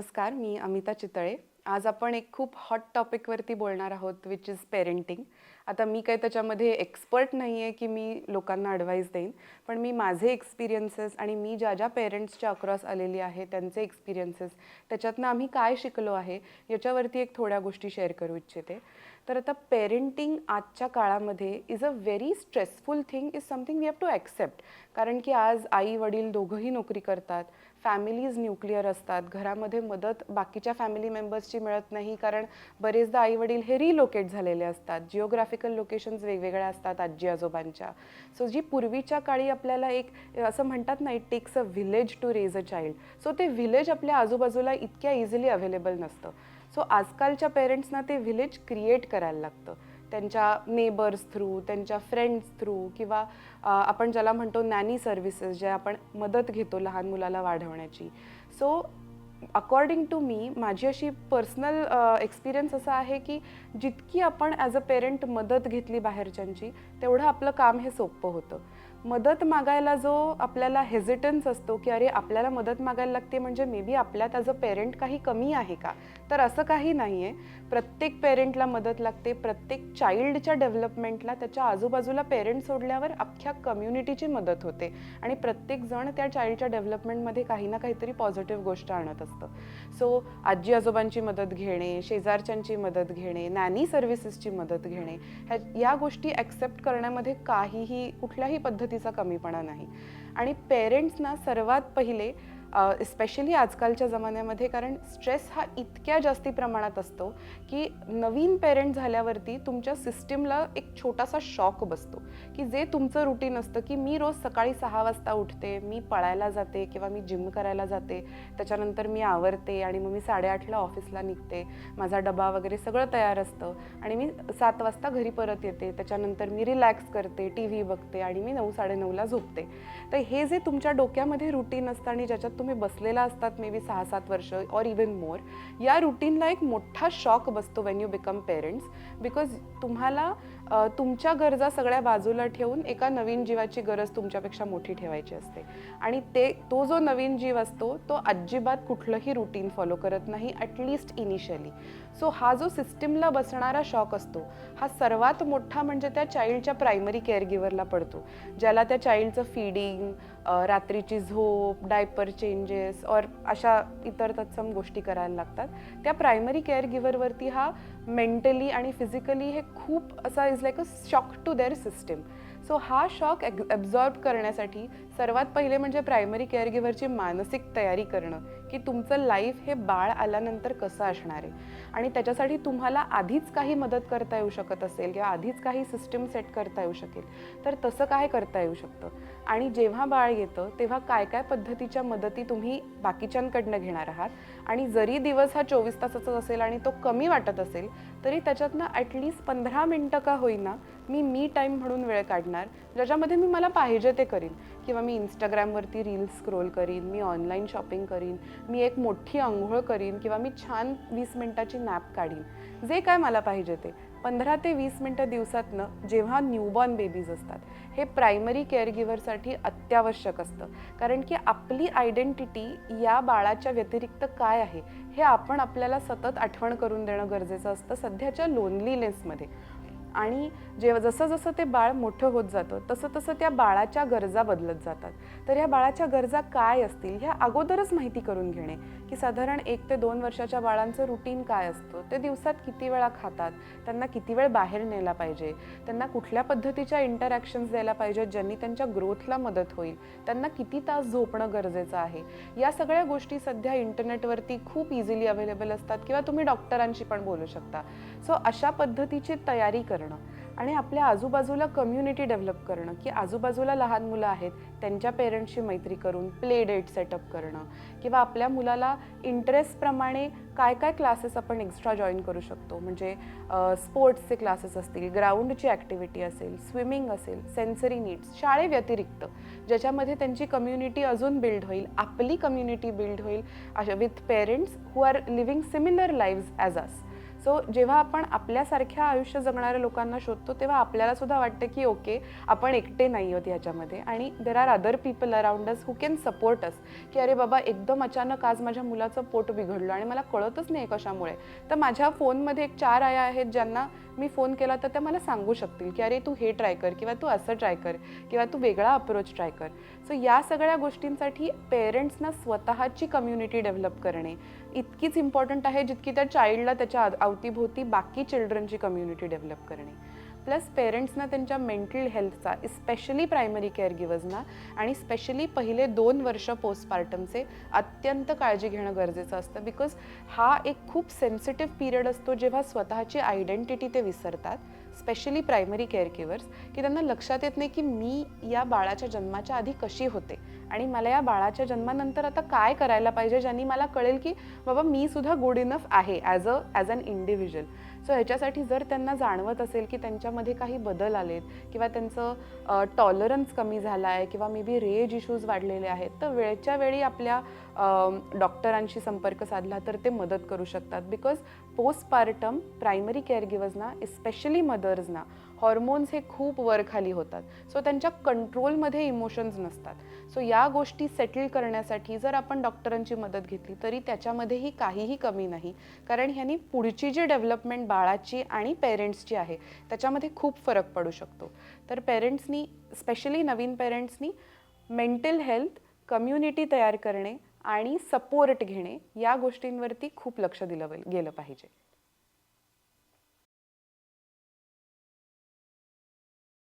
नमस्कार, मी अमिता चितळे. आज आपण एक खूप हॉट टॉपिकवरती बोलणार आहोत, विच इज पेरेंटिंग. आता मी काही त्याच्यामध्ये एक्सपर्ट नाही आहे की मी लोकांना ॲडवाईस देईन, पण मी माझे एक्सपिरियन्सेस आणि मी ज्या ज्या पेरेंट्सच्या अक्रॉस आलेली आहे त्यांचे एक्सपिरियन्सेस, त्याच्यातनं आम्ही काय शिकलो आहे याच्यावरती एक थोड्या गोष्टी शेअर करू इच्छिते. तर आता पेरेंटिंग आजच्या काळामध्ये is a very stressful thing, is something we have to accept. कारण की आज आई वडील दोघंही नोकरी करतात, फॅमिलीज न्यूक्लिअर असतात, घरामध्ये मदत बाकीच्या फॅमिली मेंबर्सची मिळत नाही, कारण बरेचदा आई वडील हे रिलोकेट झालेले असतात, जिओग्राफिकल लोकेशन्स वेगवेगळ्या असतात आजी आजोबांच्या. सो जी पूर्वीच्या काळी आपल्याला एक असं म्हणतात ना, it takes a village to raise a child, so ते व्हिलेज आपल्या आजूबाजूला इतक्या इझिली अवेलेबल नसतं. सो आजकालच्या पेरेंट्सना ते व्हिलेज क्रिएट करायला लागतं, त्यांच्या नेबर्स थ्रू, त्यांच्या फ्रेंड्स थ्रू, किंवा आपण ज्याला म्हणतो नॅनी सर्व्हिसेस, जे आपण मदत घेतो लहान मुलाला वाढवण्याची. सो अकॉर्डिंग टू मी, माझी अशी पर्सनल एक्सपिरियन्स असा आहे की जितकी आपण ॲज अ पेरेंट मदत घेतली बाहेरच्यांची, तेवढं आपलं काम हे सोपं होतं. मदत मागायला जो आपल्याला हेजिटन्स असतो की अरे आपल्याला मदत मागायला लागते म्हणजे मे बी आपल्यात ॲज अ पेरेंट काही कमी आहे का, तर असं काही नाही आहे. प्रत्येक पेरेंटला मदत लागते. प्रत्येक चाइल्डच्या डेव्हलपमेंटला त्याच्या आजूबाजूला पेरेंट सोडल्यावर अख्ख्या कम्युनिटीची मदत होते आणि प्रत्येकजण त्या चाइल्डच्या डेव्हलपमेंटमध्ये काही ना काहीतरी पॉझिटिव्ह गोष्ट आणत असतं. सो आजी आजोबांची मदत घेणे, शेजारच्यांची मदत घेणे, नॅनी सर्व्हिसेसची मदत घेणे, या गोष्टी ॲक्सेप्ट करण्यामध्ये काहीही कुठल्याही पद्धतीचा कमीपणा नाही. आणि पेरेंट्सना सर्वात पहिले स्पेशली आजकालच्या जमान्यामध्ये, कारण स्ट्रेस हा इतक्या जास्ती प्रमाणात असतो की नवीन पेरेंट झाल्यावरती तुमच्या सिस्टीमला एक छोटासा शॉक बसतो की जे तुमचं रुटीन असतं की मी रोज सकाळी 6 वाजता उठते, मी पळायला जाते किंवा मी जिम करायला जाते, त्याच्यानंतर मी आवरते आणि मग मी 8:30ला ऑफिसला निघते, माझा डबा वगैरे सगळं तयार असतं आणि मी 7 वाजता घरी परत येते, त्याच्यानंतर मी रिलॅक्स करते, टी व्ही बघते आणि मी 9-9:30ला झोपते. तर हे जे तुमच्या डोक्यामध्ये रुटीन असतं आणि ज्याच्यात तुम्ही बसलेला असतात मे बी 6-7 वर्ष ऑर इवन मोर, या रुटीनला एक मोठा शॉक बसतो Wien you become parents. Because तुम्हाला तुमच्या गरजा सगळ्या बाजूला ठेवून एका नवीन जीवाची गरज तुमच्यापेक्षा मोठी ठेवायची असते आणि तो जो नवीन जीव असतो तो अजिबात कुठलंही रुटीन फॉलो करत नाही, ॲटलिस्ट इनिशियली. सो हा जो सिस्टीमला बसणारा शॉक असतो, हा सर्वात मोठा म्हणजे त्या चाइल्डच्या प्रायमरी केअरगिव्हरला पडतो, ज्याला त्या चाइल्डचं फीडिंग, रात्रीची झोप, डायपर चेंजेस और अशा इतर तत्सम गोष्टी करायला लागतात. त्या प्रायमरी केअरगिव्हरवरती हा मेंटली आणि फिजिकली हे खूप असा is like a shock to their system. So हा शॉक ॲब्झॉर्ब करण्यासाठी सर्वात पहिले म्हणजे प्रायमरी केअरगिव्हरची मानसिक तयारी करणं की तुमचं लाईफ हे बाळ आल्यानंतर कसं असणार आहे आणि त्याच्यासाठी तुम्हाला आधीच काही मदत करता येऊ शकत असेल किंवा आधीच काही सिस्टीम सेट करता येऊ शकेल तर तसं काय करता येऊ शकतं. आणि जेव्हा बाळ येतं तेव्हा काय काय पद्धतीच्या मदती तुम्ही बाकीच्यांकडनं घेणार आहात, आणि जरी दिवस हा 24 तासाचा असेल आणि तो कमी वाटत असेल तरी त्याच्यातनं ॲटलिस्ट 15 मिनटं का होईना मी टाईम म्हणून वेळ काढणार, ज्याच्यामध्ये मी मला पाहिजे ते करीन, किंवा मी इंस्टाग्रामवरती रील्स स्क्रोल करीन, मी ऑनलाईन शॉपिंग करीन, मी एक मोठी अंघोळ करीन, किंवा मी छान 20 मिनटाची नॅप काढीन, जे काय मला पाहिजे ते. 15 ते 20 मिनटं दिवसातनं जेव्हा न्यूबॉर्न बेबीज असतात, हे प्रायमरी केअरगिव्हरसाठी अत्यावश्यक असतं. कारण की आपली आयडेंटिटी या बाळाच्या व्यतिरिक्त काय आहे हे आपण आपल्याला सतत आठवण करून देणं गरजेचं असतं सध्याच्या लोनलीनेसमध्ये. आणि जसं जसं ते बाळ मोठं होत जातं तसं तसं त्या बाळाच्या गरजा बदलत जातात. तर ह्या बाळाच्या गरजा काय असतील ह्या अगोदरच माहिती करून घेणे, की साधारण 1 ते 2 वर्षाच्या बाळांचं रुटीन काय असतं, ते दिवसात किती वेळा खातात, त्यांना किती वेळ बाहेर नेला पाहिजे, त्यांना कुठल्या पद्धतीच्या इंटरॅक्शन्स द्यायला पाहिजेत ज्यांनी त्यांच्या ग्रोथला मदत होईल, त्यांना किती तास झोपणं गरजेचं आहे, या सगळ्या गोष्टी सध्या इंटरनेटवरती खूप इझिली अवेलेबल असतात किंवा तुम्ही डॉक्टरांशी पण बोलू शकता. सो अशा पद्धतीची तयारी करणं आणि आपल्या आजूबाजूला कम्युनिटी डेव्हलप करणं, की आजूबाजूला लहान मुलं आहेत त्यांच्या पेरेंट्सशी मैत्री करून प्ले डेट सेटअप करणं, किंवा आपल्या मुलाला इंटरेस्टप्रमाणे काय काय क्लासेस आपण एक्स्ट्रा जॉईन करू शकतो, म्हणजे स्पोर्ट्सचे क्लासेस असतील, ग्राउंडची ॲक्टिव्हिटी असेल, स्विमिंग असेल, सेन्सरी नीड्स शाळेव्यतिरिक्त, ज्याच्यामध्ये त्यांची कम्युनिटी अजून बिल्ड होईल, आपली कम्युनिटी बिल्ड होईल, अशा with parents who are living similar lives as us. So जेव्हा आपण आपल्यासारख्या आयुष्य जगणाऱ्या लोकांना शोधतो तेव्हा आपल्याला सुद्धा वाटतं की ओके, आपण एकटे नाही आहोत ह्याच्यामध्ये आणि there are other people around us who can support us, की अरे बाबा एकदम अचानक आज माझ्या मुलाचं पोट बिघडलं आणि मला कळतच नाही कशामुळे. तर माझ्या फोनमध्ये एक 4 आया आहेत ज्यांना मी फोन केला तर त्या मला सांगू शकतील की अरे तू हे ट्राय कर किंवा तू असं ट्राय कर किंवा तू वेगळा अप्रोच ट्राय कर. सो या सगळ्या गोष्टींसाठी पेरेंट्सना स्वतःची कम्युनिटी डेव्हलप करणे इतकीच इम्पॉर्टंट आहे जितकी त्या चाइल्डला त्याच्या अवतीभोवती बाकी चिल्ड्रनची कम्युनिटी डेव्हलप करणे. प्लस पेरेंट्सना त्यांच्या मेंटल हेल्थचा, स्पेशली प्रायमरी केअर गिवर्सना आणि स्पेशली पहिले 2 वर्ष पोस्टपार्टमचे अत्यंत काळजी घेणं गरजेचं असतं. बिकॉज हा एक खूप सेन्सिटिव्ह पिरियड असतो जेव्हा स्वतःची आयडेंटिटी ते विसरतात, स्पेशली प्रायमरी केअर गिवर्स, की त्यांना लक्षात येत नाही की मी या बाळाच्या जन्माच्या आधी कशी होते आणि मला या बाळाच्या जन्मानंतर आता काय करायला पाहिजे ज्यांनी मला कळेल की बाबा मी सुद्धा गुड इनफ आहे ॲज ॲन इंडिव्हिज्युअल. सो ह्याच्यासाठी जर त्यांना जाणवत असेल की त्यांच्यामध्ये काही बदल आलेत किंवा त्यांचं टॉलरन्स कमी झाला आहे किंवा मे बी रेज इश्यूज वाढलेले आहेत, तर वेळच्या वेळी आपल्या डॉक्टरांशी संपर्क साधला तर ते मदत करू शकतात. बिकॉज पोस्टपार्टम प्रायमरी केअर गिवर्सना, स्पेशली मदर्सना, हॉर्मोन्स हे खूप वरखाली होतात. सो त्यांच्या कंट्रोलमध्ये इमोशन्स नसतात. सो या गोष्टी सेटल करण्यासाठी जर आपण डॉक्टरांची मदत घेतली तरी त्याच्यामध्येही काहीही कमी नाही, कारण ह्यांनी पुढची जी डेव्हलपमेंट बाळाची आणि पेरेंट्सची आहे त्याच्यामध्ये खूप फरक पडू शकतो. तर पेरेंट्सनी, स्पेशली नवीन पेरेंट्सनी मेंटल हेल्थ, कम्युनिटी तयार करणे आणि सपोर्ट घेणे या गोष्टींवरती खूप लक्ष दिलं गेलं पाहिजे.